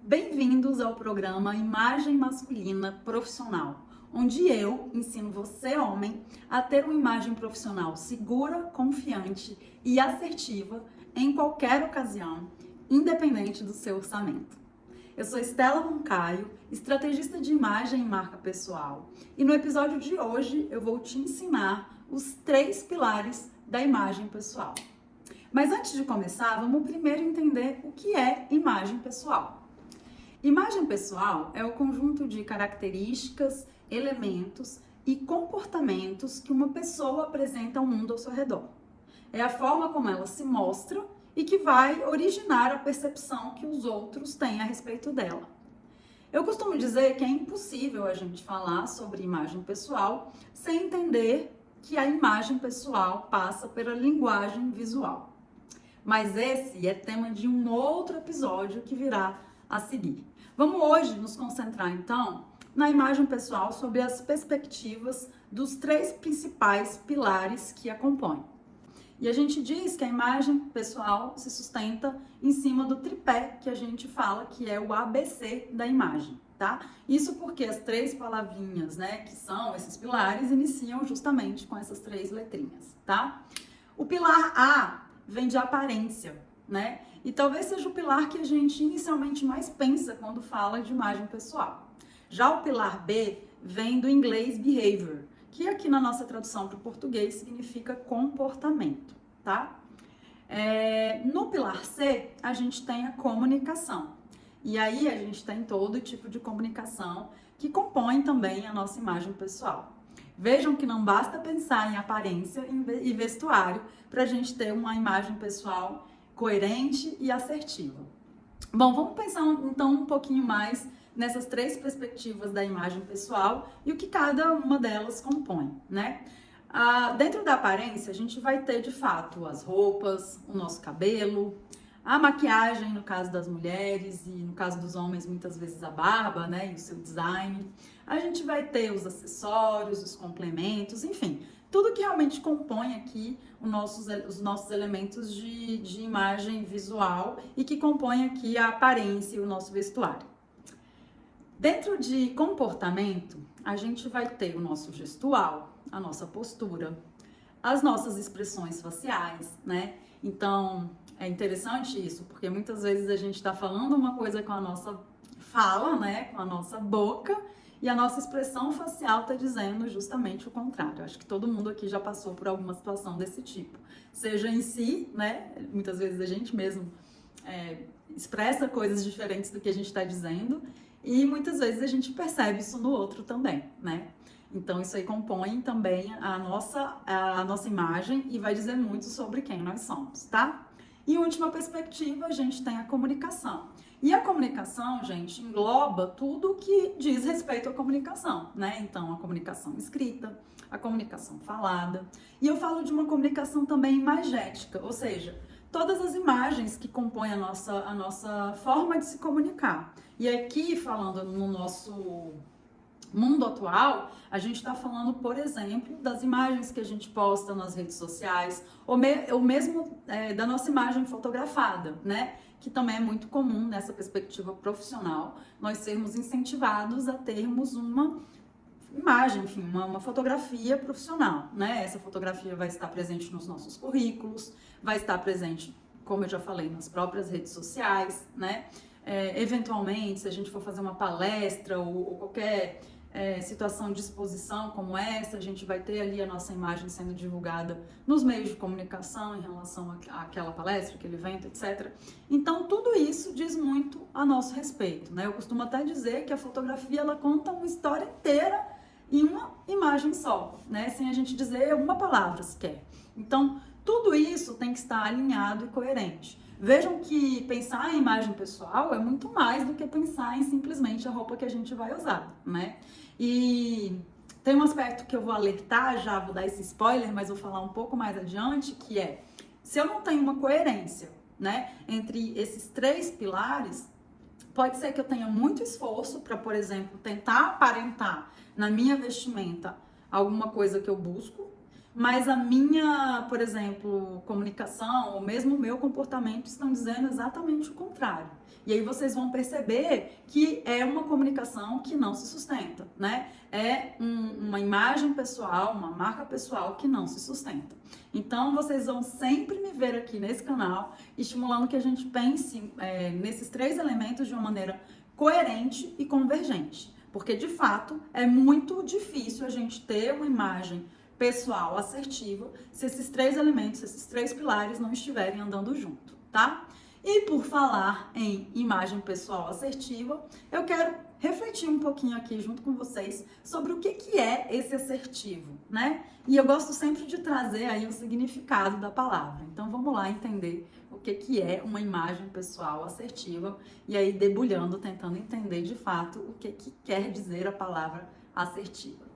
Bem-vindos ao programa Imagem Masculina Profissional, onde eu ensino você, homem, a ter uma imagem profissional segura, confiante e assertiva em qualquer ocasião, independente do seu orçamento. Eu sou Estela Moncaio, estrategista de imagem e marca pessoal, e no episódio de hoje eu vou te ensinar os 3 pilares da imagem pessoal. Mas antes de começar, vamos primeiro entender o que é imagem pessoal. Imagem pessoal é o conjunto de características, elementos e comportamentos que uma pessoa apresenta ao mundo ao seu redor. É a forma como ela se mostra e que vai originar a percepção que os outros têm a respeito dela. Eu costumo dizer que é impossível a gente falar sobre imagem pessoal sem entender que a imagem pessoal passa pela linguagem visual. Mas esse é tema de um outro episódio que virá a seguir. Vamos hoje nos concentrar então na imagem pessoal sob as perspectivas dos 3 principais pilares que a compõem. E a gente diz que a imagem pessoal se sustenta em cima do tripé que a gente fala que é o ABC da imagem, tá? Isso porque as 3 palavrinhas, né, que são esses pilares, iniciam justamente com essas 3 letrinhas, tá? O pilar A vem de aparência, né? E talvez seja o pilar que a gente inicialmente mais pensa quando fala de imagem pessoal. Já o pilar B vem do inglês behavior, que aqui na nossa tradução para o português significa comportamento, tá? No pilar C, a gente tem a comunicação. E aí a gente tem todo tipo de comunicação que compõe também a nossa imagem pessoal. Vejam que não basta pensar em aparência e vestuário para a gente ter uma imagem pessoal coerente e assertiva. Bom, vamos pensar então um pouquinho mais nessas 3 perspectivas da imagem pessoal e o que cada uma delas compõe, né? Dentro da aparência, a gente vai ter de fato as roupas, o nosso cabelo, a maquiagem no caso das mulheres e no caso dos homens muitas vezes a barba, né, e o seu design. A gente vai ter os acessórios, os complementos, enfim, tudo que realmente compõe aqui os nossos elementos de imagem visual e que compõe aqui a aparência e o nosso vestuário. Dentro de comportamento, a gente vai ter o nosso gestual, a nossa postura, as nossas expressões faciais, né? Então, é interessante isso, porque muitas vezes a gente está falando uma coisa com a nossa fala, né? Com a nossa boca, e a nossa expressão facial está dizendo justamente o contrário. Acho que todo mundo aqui já passou por alguma situação desse tipo. Seja em si, né? Muitas vezes a gente mesmo expressa coisas diferentes do que a gente está dizendo, e muitas vezes a gente percebe isso no outro também, né? Então isso aí compõe também a nossa imagem e vai dizer muito sobre quem nós somos, tá? E em última perspectiva, a gente tem a comunicação. E a comunicação, gente, engloba tudo que diz respeito à comunicação, né? Então, a comunicação escrita, a comunicação falada. E eu falo de uma comunicação também imagética, ou seja, todas as imagens que compõem a nossa forma de se comunicar. E aqui, falando no nosso mundo atual, a gente está falando, por exemplo, das imagens que a gente posta nas redes sociais, ou mesmo da nossa imagem fotografada, né? Que também é muito comum nessa perspectiva profissional, nós sermos incentivados a termos uma imagem, enfim, uma fotografia profissional, né? Essa fotografia vai estar presente nos nossos currículos, vai estar presente, como eu já falei, nas próprias redes sociais, né? Eventualmente, se a gente for fazer uma palestra ou qualquer situação de exposição como essa, a gente vai ter ali a nossa imagem sendo divulgada nos meios de comunicação em relação àquela palestra, aquele evento, etc. Então, tudo isso diz muito a nosso respeito, né? Eu costumo até dizer que a fotografia, ela conta uma história inteira em uma imagem só, né? Sem a gente dizer uma palavra sequer. Então, tudo isso tem que estar alinhado e coerente. Vejam que pensar em imagem pessoal é muito mais do que pensar em simplesmente a roupa que a gente vai usar, né? E tem um aspecto que eu vou alertar, já vou dar esse spoiler, mas vou falar um pouco mais adiante, que é, se eu não tenho uma coerência, né, entre esses 3 pilares, pode ser que eu tenha muito esforço para, por exemplo, tentar aparentar na minha vestimenta alguma coisa que eu busco, mas a minha, por exemplo, comunicação, ou mesmo o meu comportamento estão dizendo exatamente o contrário. E aí vocês vão perceber que é uma comunicação que não se sustenta, né? É uma imagem pessoal, uma marca pessoal que não se sustenta. Então vocês vão sempre me ver aqui nesse canal, estimulando que a gente pense nesses 3 elementos de uma maneira coerente e convergente. Porque de fato é muito difícil a gente ter uma imagem pessoal assertiva se esses 3 elementos, esses 3 pilares não estiverem andando junto, tá? E por falar em imagem pessoal assertiva, eu quero refletir um pouquinho aqui junto com vocês sobre o que é esse assertivo, né? E eu gosto sempre de trazer aí o significado da palavra. Então vamos lá entender o que é uma imagem pessoal assertiva e aí debulhando, tentando entender de fato o que quer dizer a palavra assertiva.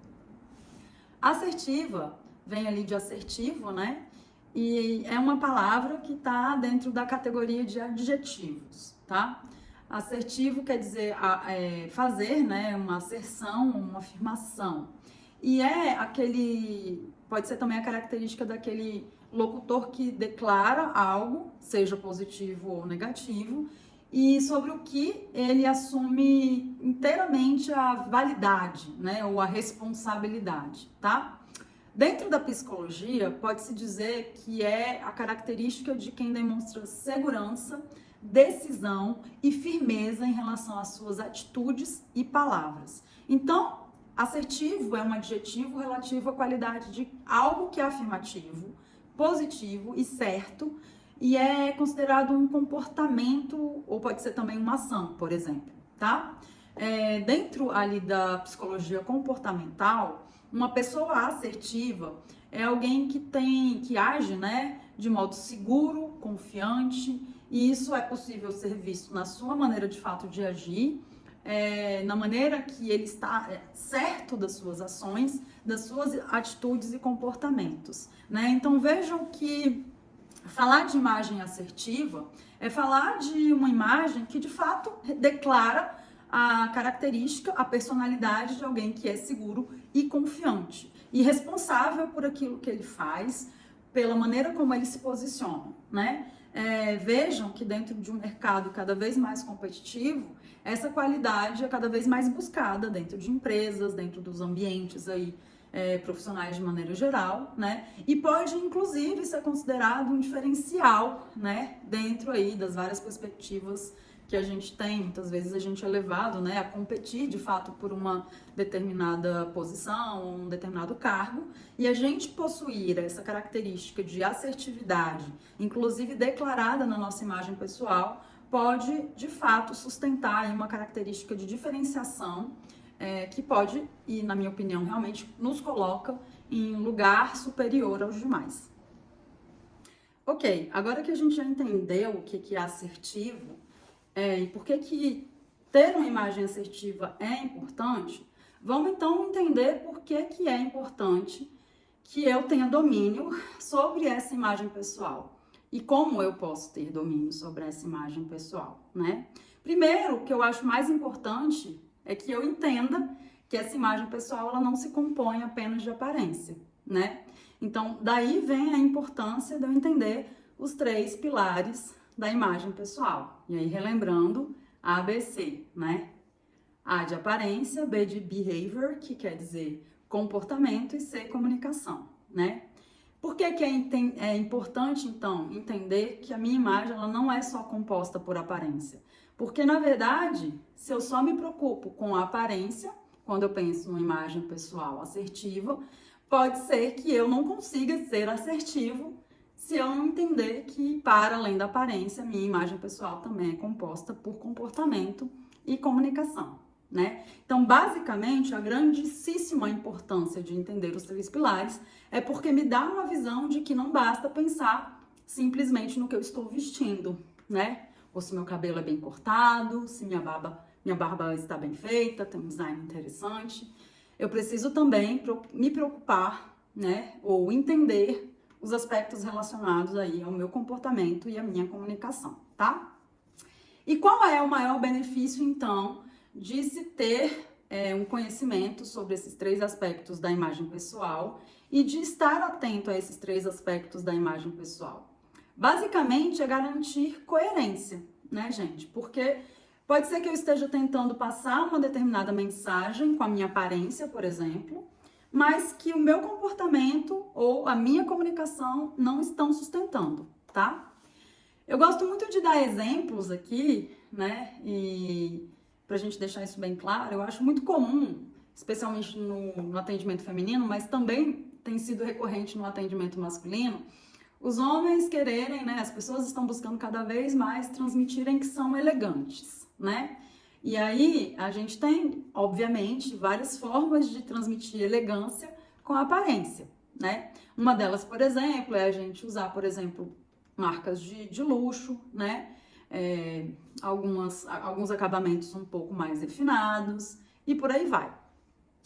Assertiva vem ali de assertivo, né? E é uma palavra que está dentro da categoria de adjetivos, tá? Assertivo quer dizer fazer, né? Uma asserção, uma afirmação. E é pode ser também a característica daquele locutor que declara algo, seja positivo ou negativo, e sobre o que ele assume inteiramente a validade, né? Ou a responsabilidade, tá? Dentro da psicologia, pode-se dizer que é a característica de quem demonstra segurança, decisão e firmeza em relação às suas atitudes e palavras. Então, assertivo é um adjetivo relativo à qualidade de algo que é afirmativo, positivo e certo, e é considerado um comportamento, ou pode ser também uma ação, por exemplo, tá? Dentro ali da psicologia comportamental, uma pessoa assertiva é alguém que age, né, de modo seguro, confiante, e isso é possível ser visto na sua maneira de fato de agir, na maneira que ele está certo das suas ações, das suas atitudes e comportamentos, né? Então vejam que falar de imagem assertiva é falar de uma imagem que de fato declara a característica, a personalidade de alguém que é seguro e confiante e responsável por aquilo que ele faz, pela maneira como ele se posiciona, né? Vejam que dentro de um mercado cada vez mais competitivo, essa qualidade é cada vez mais buscada dentro de empresas, dentro dos ambientes aí profissionais de maneira geral, né? E pode inclusive ser considerado um diferencial, né? Dentro aí das várias perspectivas que a gente tem. Muitas vezes a gente é levado, né, a competir de fato por uma determinada posição, um determinado cargo, e a gente possuir essa característica de assertividade, inclusive declarada na nossa imagem pessoal, pode de fato sustentar aí uma característica de diferenciação que pode, e na minha opinião realmente nos coloca em um lugar superior aos demais. Ok, agora que a gente já entendeu o que é assertivo, e por que ter uma imagem assertiva é importante, vamos então entender por que é importante que eu tenha domínio sobre essa imagem pessoal e como eu posso ter domínio sobre essa imagem pessoal, né? Primeiro, o que eu acho mais importante é que eu entenda que essa imagem pessoal ela não se compõe apenas de aparência, né? Então, daí vem a importância de eu entender os 3 pilares da imagem pessoal. E aí, relembrando, ABC, né? A de aparência, B de behavior, que quer dizer comportamento, e C, comunicação, né? Por que é importante, então, entender que a minha imagem ela não é só composta por aparência? Porque, na verdade, se eu só me preocupo com a aparência, quando eu penso numa imagem pessoal assertiva, pode ser que eu não consiga ser assertivo se eu não entender que, para além da aparência, minha imagem pessoal também é composta por comportamento e comunicação, né? Então, basicamente, a grandíssima importância de entender os 3 pilares é porque me dá uma visão de que não basta pensar simplesmente no que eu estou vestindo, né? Ou se meu cabelo é bem cortado, se minha barba está bem feita, tem um design interessante. Eu preciso também me preocupar, né? Ou entender os aspectos relacionados aí ao meu comportamento e à minha comunicação, tá? E qual é o maior benefício, então, de se ter um conhecimento sobre esses 3 aspectos da imagem pessoal e de estar atento a esses três aspectos da imagem pessoal? Basicamente, é garantir coerência, né, gente? Porque pode ser que eu esteja tentando passar uma determinada mensagem com a minha aparência, por exemplo, mas que o meu comportamento ou a minha comunicação não estão sustentando, tá? Eu gosto muito de dar exemplos aqui, né? E pra gente deixar isso bem claro, eu acho muito comum, especialmente no atendimento feminino, mas também tem sido recorrente no atendimento masculino, os homens quererem, né? As pessoas estão buscando cada vez mais transmitirem que são elegantes, né? E aí a gente tem, obviamente, várias formas de transmitir elegância com a aparência, né? Uma delas, por exemplo, é a gente usar, por exemplo, marcas de luxo, né? Alguns acabamentos um pouco mais refinados e por aí vai.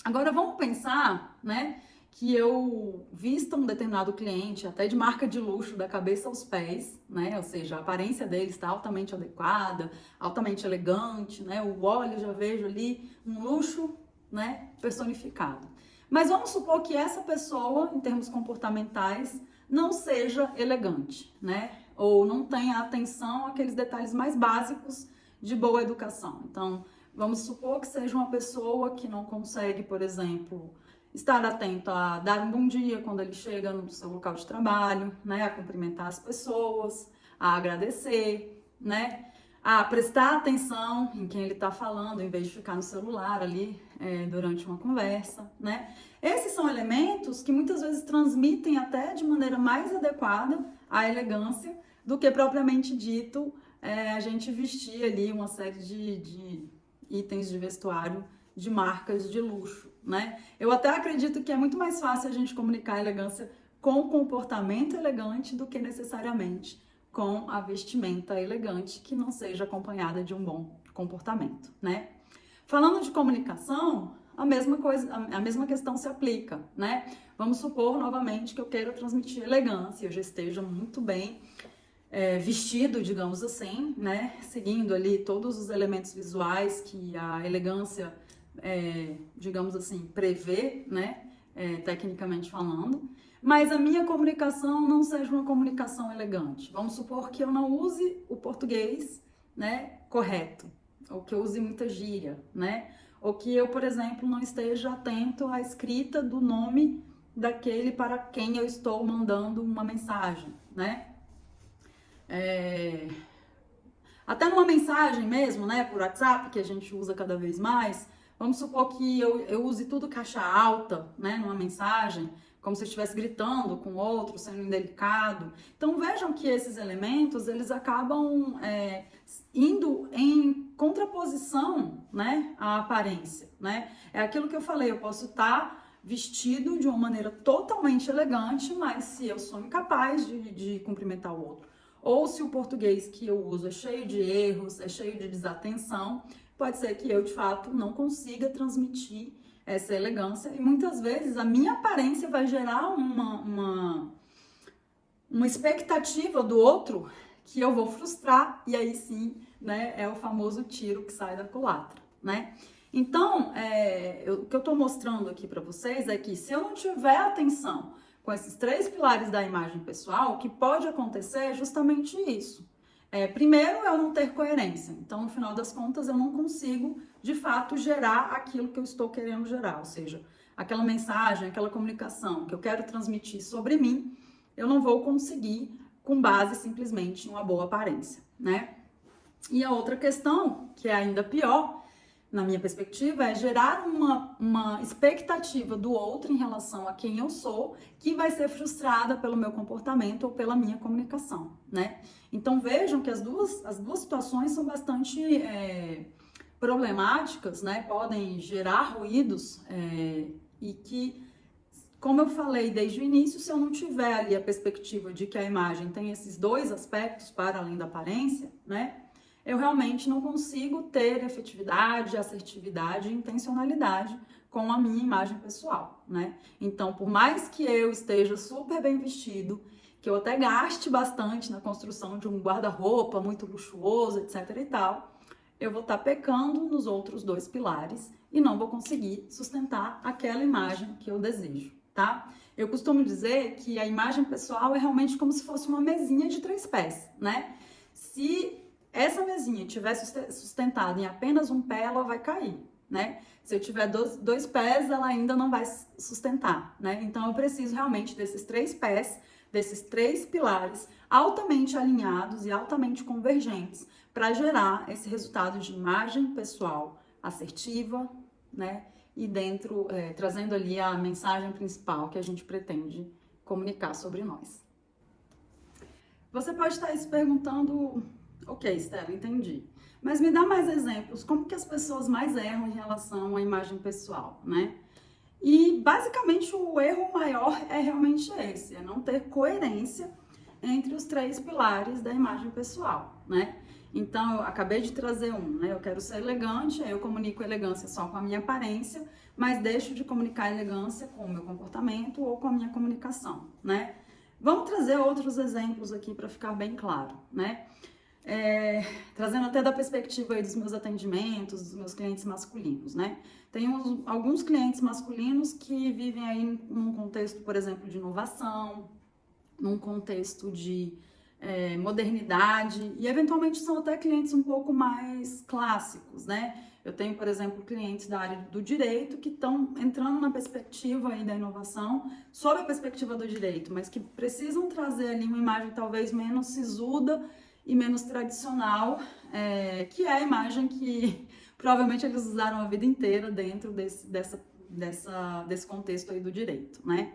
Agora vamos pensar, né, que eu vista um determinado cliente, até de marca de luxo, da cabeça aos pés, né? Ou seja, a aparência dele está altamente adequada, altamente elegante, né? O olho, já vejo ali um luxo, né, personificado. Mas vamos supor que essa pessoa, em termos comportamentais, não seja elegante, né? Ou não tenha atenção àqueles detalhes mais básicos de boa educação. Então, vamos supor que seja uma pessoa que não consegue, por exemplo, estar atento a dar um bom dia quando ele chega no seu local de trabalho, né? A cumprimentar as pessoas, a agradecer, né? A prestar atenção em quem ele está falando, em vez de ficar no celular ali durante uma conversa, né? Esses são elementos que muitas vezes transmitem até de maneira mais adequada a elegância do que propriamente dito a gente vestir ali uma série de itens de vestuário de marcas de luxo, né? Eu até acredito que é muito mais fácil a gente comunicar a elegância com comportamento elegante do que necessariamente com a vestimenta elegante que não seja acompanhada de um bom comportamento, né? Falando de comunicação, a mesma coisa, a mesma questão se aplica, né? Vamos supor novamente que eu queira transmitir elegância, eu já esteja muito bem vestido, digamos assim, né? Seguindo ali todos os elementos visuais que a elegância, digamos assim, prevê, né? Tecnicamente falando. Mas a minha comunicação não seja uma comunicação elegante. Vamos supor que eu não use o português, né, correto, ou que eu use muita gíria, né? Ou que eu, por exemplo, não esteja atento à escrita do nome daquele para quem eu estou mandando uma mensagem, né? Até numa mensagem mesmo, né, por WhatsApp, que a gente usa cada vez mais, vamos supor que eu use tudo caixa alta, né, numa mensagem, como se eu estivesse gritando com o outro, sendo indelicado. Então vejam que esses elementos, eles acabam indo em contraposição, né, à aparência, né? É aquilo que eu falei, eu posso estar vestido de uma maneira totalmente elegante, mas se eu sou incapaz de cumprimentar o outro, ou se o português que eu uso é cheio de erros, é cheio de desatenção, pode ser que eu, de fato, não consiga transmitir essa elegância. E muitas vezes a minha aparência vai gerar uma expectativa do outro que eu vou frustrar. E aí sim, né, é o famoso tiro que sai da culatra, né? Então, o que eu estou mostrando aqui para vocês é que se eu não tiver atenção com esses três pilares da imagem pessoal, o que pode acontecer é justamente isso. Primeiro, eu não ter coerência. Então, no final das contas, eu não consigo, de fato, gerar aquilo que eu estou querendo gerar. Ou seja, aquela mensagem, aquela comunicação que eu quero transmitir sobre mim, eu não vou conseguir com base simplesmente em uma boa aparência, né? E a outra questão, que é ainda pior, na minha perspectiva, é gerar uma expectativa do outro em relação a quem eu sou, que vai ser frustrada pelo meu comportamento ou pela minha comunicação, né? Então vejam que as duas situações são bastante problemáticas, né? Podem gerar ruídos e que, como eu falei desde o início, se eu não tiver ali a perspectiva de que a imagem tem esses dois aspectos para além da aparência, né? Eu realmente não consigo ter efetividade, assertividade e intencionalidade com a minha imagem pessoal, né? Então, por mais que eu esteja super bem vestido, que eu até gaste bastante na construção de um guarda-roupa muito luxuoso, etc e tal, eu vou estar pecando nos outros dois pilares e não vou conseguir sustentar aquela imagem que eu desejo, tá? Eu costumo dizer que a imagem pessoal é realmente como se fosse uma mesinha de 3 pés, né? Se essa mesinha estiver sustentada em apenas um pé, ela vai cair, né? Se eu tiver dois pés, ela ainda não vai sustentar, né? Então eu preciso realmente desses 3 pés, desses 3 pilares altamente alinhados e altamente convergentes para gerar esse resultado de imagem pessoal assertiva, né? E dentro, trazendo ali a mensagem principal que a gente pretende comunicar sobre nós. Você pode estar se perguntando, ok, Stella, entendi. Mas me dá mais exemplos, como que as pessoas mais erram em relação à imagem pessoal, né? E basicamente o erro maior é realmente esse, é não ter coerência entre os 3 pilares da imagem pessoal, né? Então, eu acabei de trazer né? Eu quero ser elegante, aí eu comunico elegância só com a minha aparência, mas deixo de comunicar elegância com o meu comportamento ou com a minha comunicação, né? Vamos trazer outros exemplos aqui para ficar bem claro, né? Trazendo até da perspectiva aí dos meus atendimentos, dos meus clientes masculinos, né? Tenho alguns clientes masculinos que vivem aí num contexto, por exemplo, de inovação, num contexto de modernidade e eventualmente são até clientes um pouco mais clássicos, né? Eu tenho, por exemplo, clientes da área do direito que estão entrando na perspectiva aí da inovação, sob a perspectiva do direito, mas que precisam trazer ali uma imagem talvez menos sisuda e menos tradicional, que é a imagem que provavelmente eles usaram a vida inteira dentro desse contexto aí do direito, né?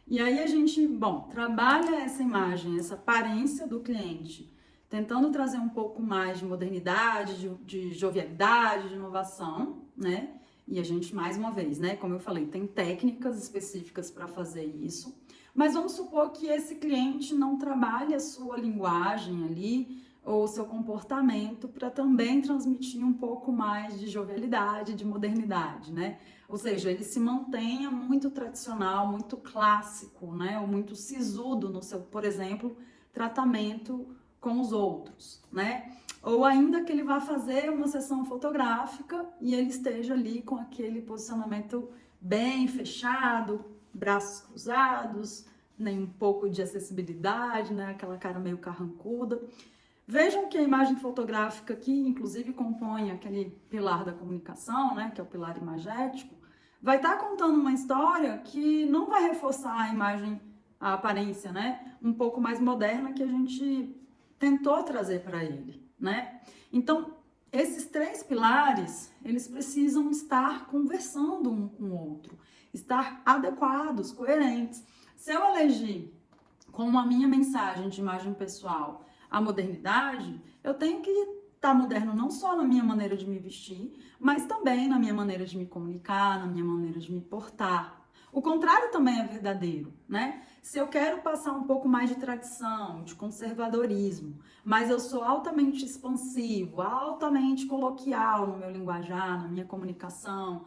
E aí a gente, trabalha essa imagem, essa aparência do cliente, tentando trazer um pouco mais de modernidade, de jovialidade, de inovação, né? E a gente, mais uma vez, né, como eu falei, tem técnicas específicas para fazer isso, mas vamos supor que esse cliente não trabalhe a sua linguagem ali, ou o seu comportamento, para também transmitir um pouco mais de jovialidade, de modernidade, né? Ou seja, ele se mantenha muito tradicional, muito clássico, né? Ou muito sisudo no seu, por exemplo, tratamento com os outros, né? Ou ainda que ele vá fazer uma sessão fotográfica e ele esteja ali com aquele posicionamento bem fechado, braços cruzados, nem um pouco de acessibilidade, né? Aquela cara meio carrancuda. Vejam que a imagem fotográfica que inclusive compõe aquele pilar da comunicação, né, que é o pilar imagético, vai estar contando uma história que não vai reforçar a imagem, a aparência, né, um pouco mais moderna que a gente tentou trazer para ele, né? Então, esses 3 pilares, eles precisam estar conversando um com o outro, estar adequados, coerentes. Se eu elegir como a minha mensagem de imagem pessoal a modernidade, eu tenho que estar moderno não só na minha maneira de me vestir, mas também na minha maneira de me comunicar, na minha maneira de me portar. O contrário também é verdadeiro, né? Se eu quero passar um pouco mais de tradição, de conservadorismo, mas eu sou altamente expansivo, altamente coloquial no meu linguajar, na minha comunicação,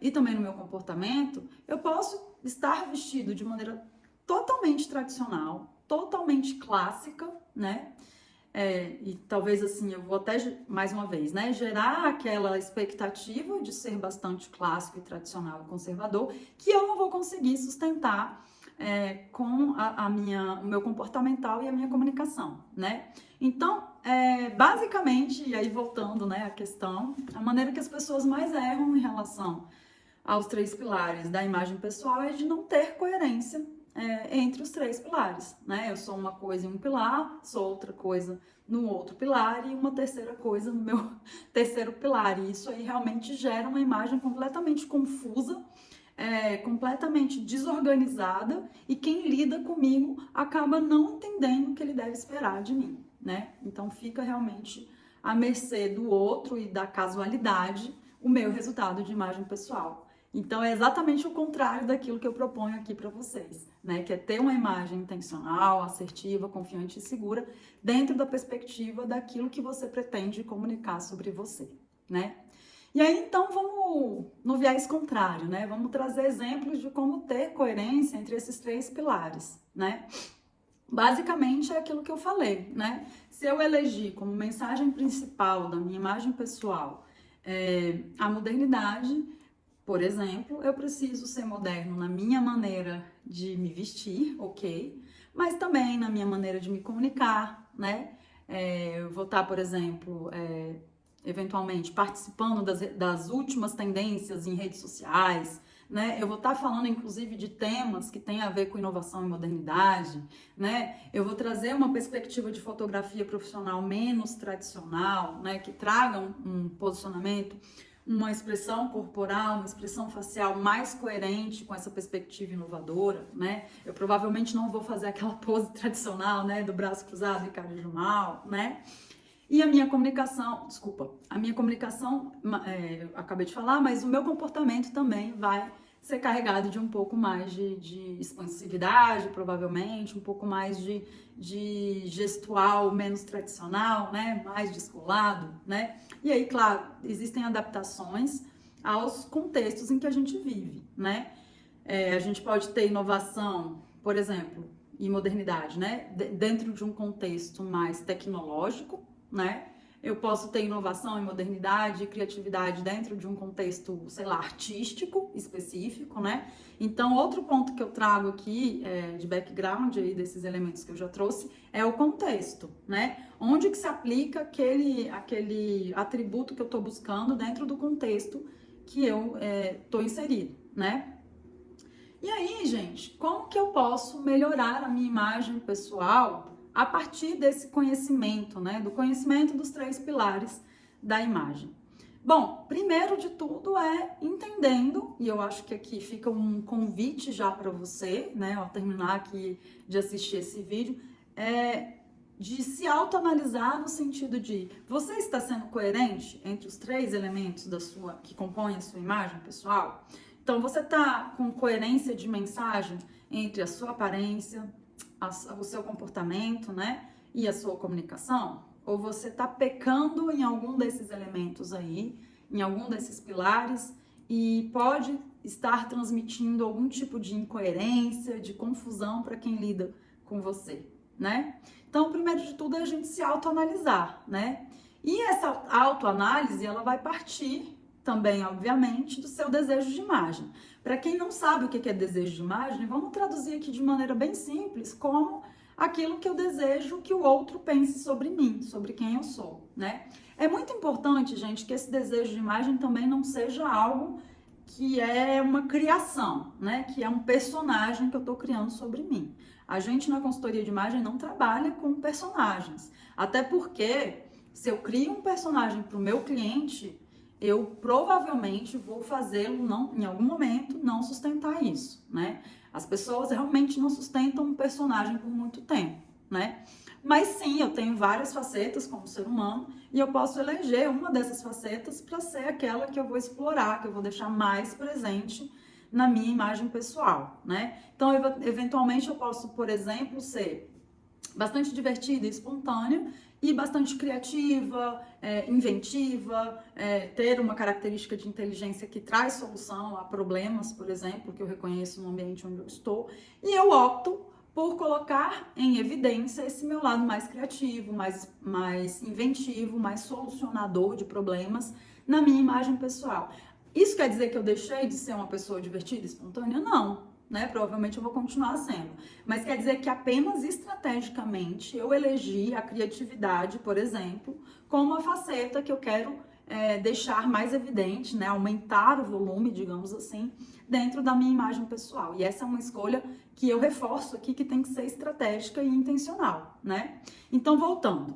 e também no meu comportamento, eu posso estar vestido de maneira totalmente tradicional, totalmente clássica, né? E talvez assim, eu vou até, mais uma vez, né, gerar aquela expectativa de ser bastante clássico e tradicional e conservador, que eu não vou conseguir sustentar com o meu comportamental e a minha comunicação, né? Então, basicamente, e aí voltando, né, à questão, a maneira que as pessoas mais erram em relação aos 3 pilares da imagem pessoal é de não ter coerência entre os 3 pilares, né? Eu sou uma coisa em um pilar, sou outra coisa no outro pilar e uma terceira coisa no meu terceiro pilar. E isso aí realmente gera uma imagem completamente confusa, completamente desorganizada, e quem lida comigo acaba não entendendo o que ele deve esperar de mim, né? Então fica realmente à mercê do outro e da casualidade o meu resultado de imagem pessoal. Então, é exatamente o contrário daquilo que eu proponho aqui para vocês, né? Que é ter uma imagem intencional, assertiva, confiante e segura dentro da perspectiva daquilo que você pretende comunicar sobre você, né? E aí, então, vamos no viés contrário, né? Vamos trazer exemplos de como ter coerência entre esses 3 pilares, né? Basicamente, é aquilo que eu falei, né? Se eu elegir como mensagem principal da minha imagem pessoal a modernidade, Por exemplo, eu preciso ser moderno na minha maneira de me vestir, ok? Mas também na minha maneira de me comunicar, né? Eu vou estar, por exemplo, eventualmente participando das últimas tendências em redes sociais, né? Eu vou estar falando, inclusive, de temas que têm a ver com inovação e modernidade, né? Eu vou trazer uma perspectiva de fotografia profissional menos tradicional, né? Que traga um posicionamento, uma expressão corporal, uma expressão facial mais coerente com essa perspectiva inovadora, né? Eu provavelmente não vou fazer aquela pose tradicional, né? Do braço cruzado e cara de mal, né? E a minha comunicação, eu acabei de falar, mas o meu comportamento também vai ser carregado de um pouco mais de expansividade, provavelmente, um pouco mais de gestual menos tradicional, né? Mais descolado, né? E aí, claro, existem adaptações aos contextos em que a gente vive, né? A gente pode ter inovação, por exemplo, e modernidade, né? Dentro de um contexto mais tecnológico, né? Eu posso ter inovação e modernidade e criatividade dentro de um contexto, sei lá, artístico específico, né? Então, outro ponto que eu trago aqui de background aí desses elementos que eu já trouxe é o contexto, né? Onde que se aplica aquele atributo que eu estou buscando dentro do contexto que eu estou inserido, né? E aí, gente, como que eu posso melhorar a minha imagem pessoal a partir desse conhecimento, né? Do conhecimento dos 3 pilares da imagem? Bom, primeiro de tudo é entendendo, e eu acho que aqui fica um convite já para você, né? Ao terminar aqui de assistir esse vídeo, de se autoanalisar no sentido de você está sendo coerente entre os 3 elementos que compõem a sua imagem pessoal? Então, você está com coerência de mensagem entre a sua aparência, o seu comportamento, né, e a sua comunicação? Ou você está pecando em algum desses elementos aí, em algum desses pilares, e pode estar transmitindo algum tipo de incoerência, de confusão para quem lida com você, né? Então, primeiro de tudo é a gente se autoanalisar, né? E essa autoanálise, ela vai partir também, obviamente, do seu desejo de imagem. Para quem não sabe o que é desejo de imagem, vamos traduzir aqui de maneira bem simples como aquilo que eu desejo que o outro pense sobre mim, sobre quem eu sou, né? É muito importante, gente, que esse desejo de imagem também não seja algo que é uma criação, né? Que é um personagem que eu estou criando sobre mim. A gente na consultoria de imagem não trabalha com personagens, até porque se eu crio um personagem para o meu cliente, eu provavelmente vou fazê-lo, em algum momento, não sustentar isso, né? As pessoas realmente não sustentam um personagem por muito tempo, né? Mas sim, eu tenho várias facetas como ser humano e eu posso eleger uma dessas facetas para ser aquela que eu vou explorar, que eu vou deixar mais presente na minha imagem pessoal, né? Então, eventualmente eu posso, por exemplo, ser bastante divertida e espontânea e bastante criativa, inventiva, ter uma característica de inteligência que traz solução a problemas, por exemplo, que eu reconheço no ambiente onde eu estou, e eu opto por colocar em evidência esse meu lado mais criativo, mais inventivo, mais solucionador de problemas na minha imagem pessoal. Isso quer dizer que eu deixei de ser uma pessoa divertida e espontânea? Não. Né? Provavelmente eu vou continuar sendo. Mas quer dizer que apenas estrategicamente eu elegi a criatividade, por exemplo, como uma faceta que eu quero deixar mais evidente, né? Aumentar o volume, digamos assim, dentro da minha imagem pessoal. E essa é uma escolha que eu reforço aqui, que tem que ser estratégica e intencional, né? Então, voltando.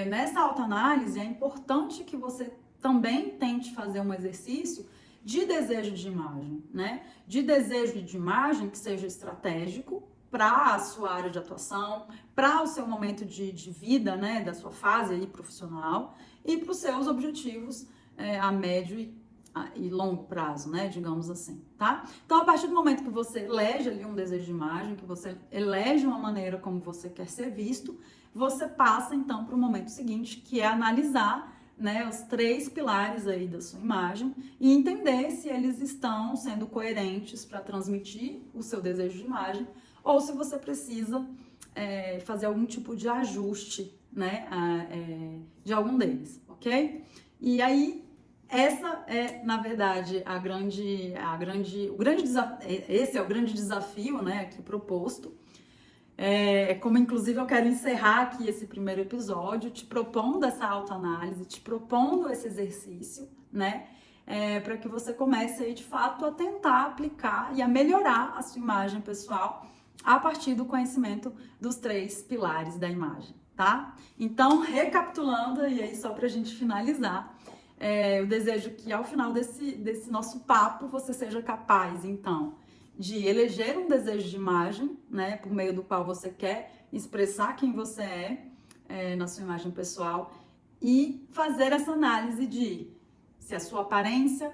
Nessa autoanálise, é importante que você também tente fazer um exercício de desejo de imagem, né? De desejo de imagem que seja estratégico para a sua área de atuação, para o seu momento de vida, né? Da sua fase aí profissional e para os seus objetivos a médio e longo prazo, né? Digamos assim, tá? Então, a partir do momento que você elege ali um desejo de imagem, que você elege uma maneira como você quer ser visto, você passa então para o momento seguinte, que é analisar, né, os 3 pilares aí da sua imagem e entender se eles estão sendo coerentes para transmitir o seu desejo de imagem ou se você precisa fazer algum tipo de ajuste, né, de algum deles, ok? E aí, essa é, na verdade, esse é o grande desafio, né, aqui proposto. Como inclusive eu quero encerrar aqui esse primeiro episódio, te propondo essa autoanálise, te propondo esse exercício, né, para que você comece aí de fato a tentar aplicar e a melhorar a sua imagem pessoal a partir do conhecimento dos 3 pilares da imagem, tá? Então, recapitulando, e aí só pra gente finalizar, eu desejo que ao final desse nosso papo você seja capaz, então, de eleger um desejo de imagem, né, por meio do qual você quer expressar quem você é, na sua imagem pessoal, e fazer essa análise de se a sua aparência,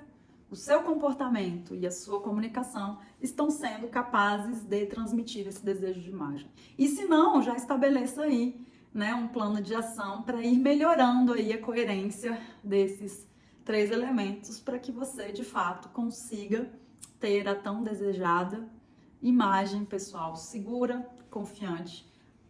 o seu comportamento e a sua comunicação estão sendo capazes de transmitir esse desejo de imagem. E se não, já estabeleça aí, né, um plano de ação para ir melhorando aí a coerência desses 3 elementos para que você, de fato, consiga ter a tão desejada imagem pessoal segura, confiante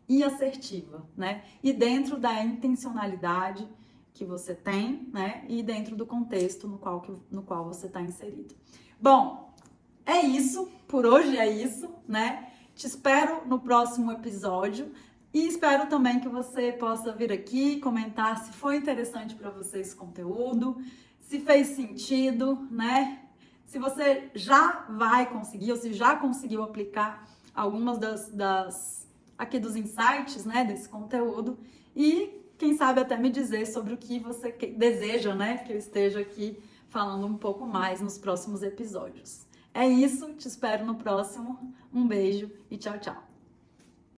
e assertiva, né? E dentro da intencionalidade que você tem, né? E dentro do contexto no qual você está inserido. Bom, é isso. Por hoje é isso, né? Te espero no próximo episódio e espero também que você possa vir aqui comentar se foi interessante para você esse conteúdo, se fez sentido, né? Se você já vai conseguir ou se já conseguiu aplicar algumas aqui dos insights, né, desse conteúdo e quem sabe até me dizer sobre o que você deseja, né, que eu esteja aqui falando um pouco mais nos próximos episódios. É isso, te espero no próximo. Um beijo e tchau, tchau.